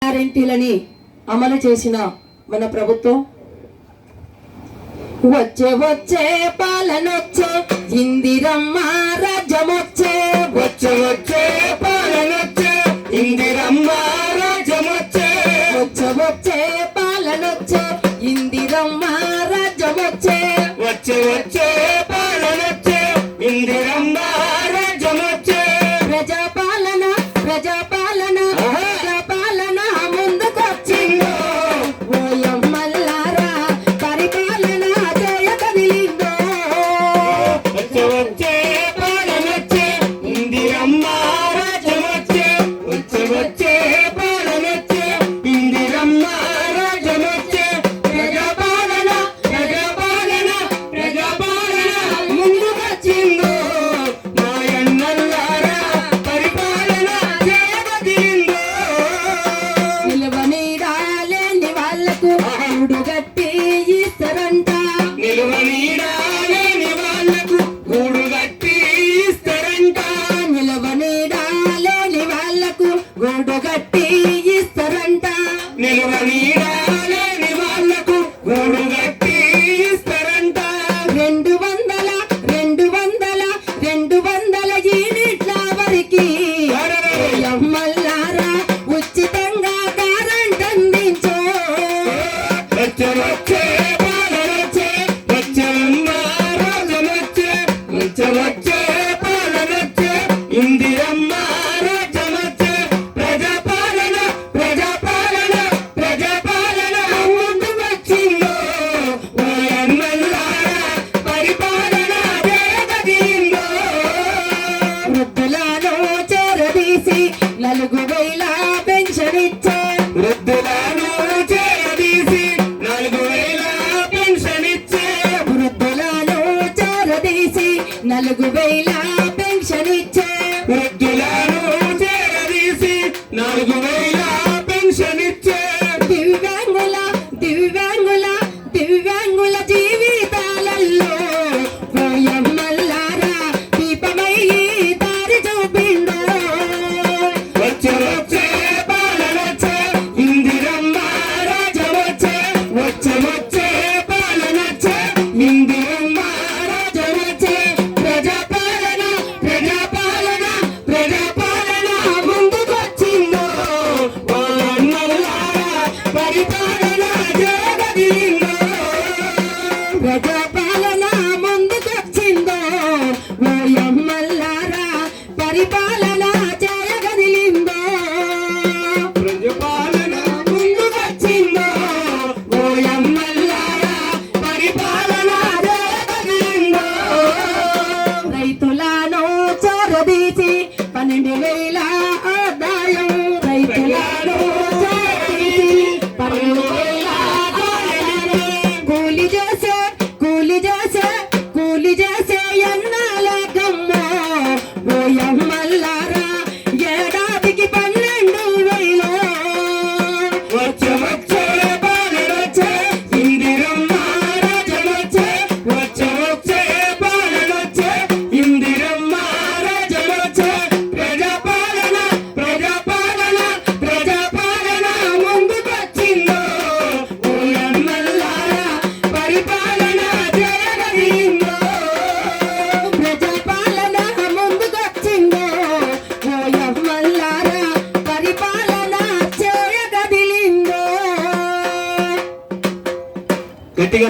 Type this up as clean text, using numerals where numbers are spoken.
గ్యారెంటీలని అమలు చేసిన మన ప్రభుత్వం వచ్చే వచ్చే పాలనొచ్చే ఇందిరమ్మ రాజ్యమొచ్చే వచ్చే వచ్చే పాలనొచ్చే ఇందిరమ్మ రాజ్యమొచ్చే వచ్చే వచ్చే పాలనొచ్చే ఇందిరమ్మ రాజ్యమొచ్చే వచ్చే వచ్చే పాలనొచ్చే ఇందిరమ్మ రాజ్యమొచ్చే ప్రజాపాలన ప్రజాపాలన ప్రజాపాలన ముందుకొచ్చిందో ఓయమ్మల్లారా పరిపాలన జయ కదిలిందో వచ్చే వచ్చే పాలనొచ్చే ఇందిరమ్మ రాజ్యమొచ్చే వచ్చే వచ్చే పాలనొచ్చే ఇందిరమ్మ రాజ్యమొచ్చే ప్రజాపాలన ప్రజాపాలన ప్రజాపాలన ముందుకొచ్చిందో మాయన్నల్లారా పరిపాలన చేయగలిగిందో నిలవనీడాలేని వాళ్లకు గూడు గట్టి ఇస్తారంట నిలువ నీడాలేని వాళ్లకు గూడు కట్టి ఇస్తారంట నిలవనీడాలేని వాళ్లకు గూడు గట్టి ఇస్తారంట నిలువ నీడాలేని వాళ్లకు గూడు కట్టి ఇస్తారంట 200 యూనిట్ల వరకు ఓయమ్మల్లారా ఉచితంగా కరెంట్ అందించో వచ్చే వచ్చే పాలనొచ్చే వచ్చమ్మ రాజమొచ్చే వచ్చే వచ్చే పాలనొచ్చే ఇందిరమ్మ రాజ్యమొచ్చే ప్రజాపాలన ప్రజాపాలన ప్రజాపాలన ముందు వచ్చిందో ఓయన్నల్లారా పరిపాలన జయగలిగిందో వృద్ధులను చేరదీసి 4,000 పెన్షన్ ఇచ్చే వృద్ధులను చేరదీసి 4,000 పెన్షన్ ఇచ్చే వృద్ధులను చేరదీసి 4,000 పెన్షన్ ఇచ్చే వృద్ధులను చేరదీసి 4,000 పెన్షన్ ఇచ్చే దివ్యాంగుల జీవితాలలో ఓయమ్మల్లారా దీపమై దారి చూపిందో వచ్చే వచ్చే పాలనొచ్చే ఇందిరమ్మ రాజ్యమొచ్చే వచ్చే వచ్చే పాలనొచ్చే ఇందిరమ్మ రాజ్యమొచ్చే ప్రజాపాలన ప్రజాపాలన ప్రజాపాలన ముందుకొచ్చిందో ఓయన్నల్లారా పరిపాలన జయగలిగిందో ప్రజాపాలన ముందుకొచ్చిందో ఓయమ్మల్లారా పరిపాలన చేయగలిగిందో ప్రజాపాలన ముందుకొచ్చిందో ఓయమ్మల్లారా పరిపాలన జయగలిగిందో రైతులను చోరదీసి 12,000 ఆదాయం రైతులను చోరదీసి 12,000 ఆదాయం కూలి చేసే ఎన్నాల కమ్మ ఓయమ్మల్లారా ఏడాదికి 12,000 వచ్చే వచ్చే పాలనొచ్చే ఇందిరమ్మ రాజ్యమొచ్చే వచ్చే వచ్చే పాలనొచ్చే ఇందిరమ్మ రాజ్యమొచ్చే ప్రజాపాలన ప్రజాపాలన ప్రజాపాలన ముందుకొచ్చిందో ఓయమ్మల్లారా పరిపాలన జయగలిగిందో ప్రజాపాలన ముందుకొచ్చిందో ఓయమ్మల్లారా పరిపాలన చేయగలిగిందో గట్టిగా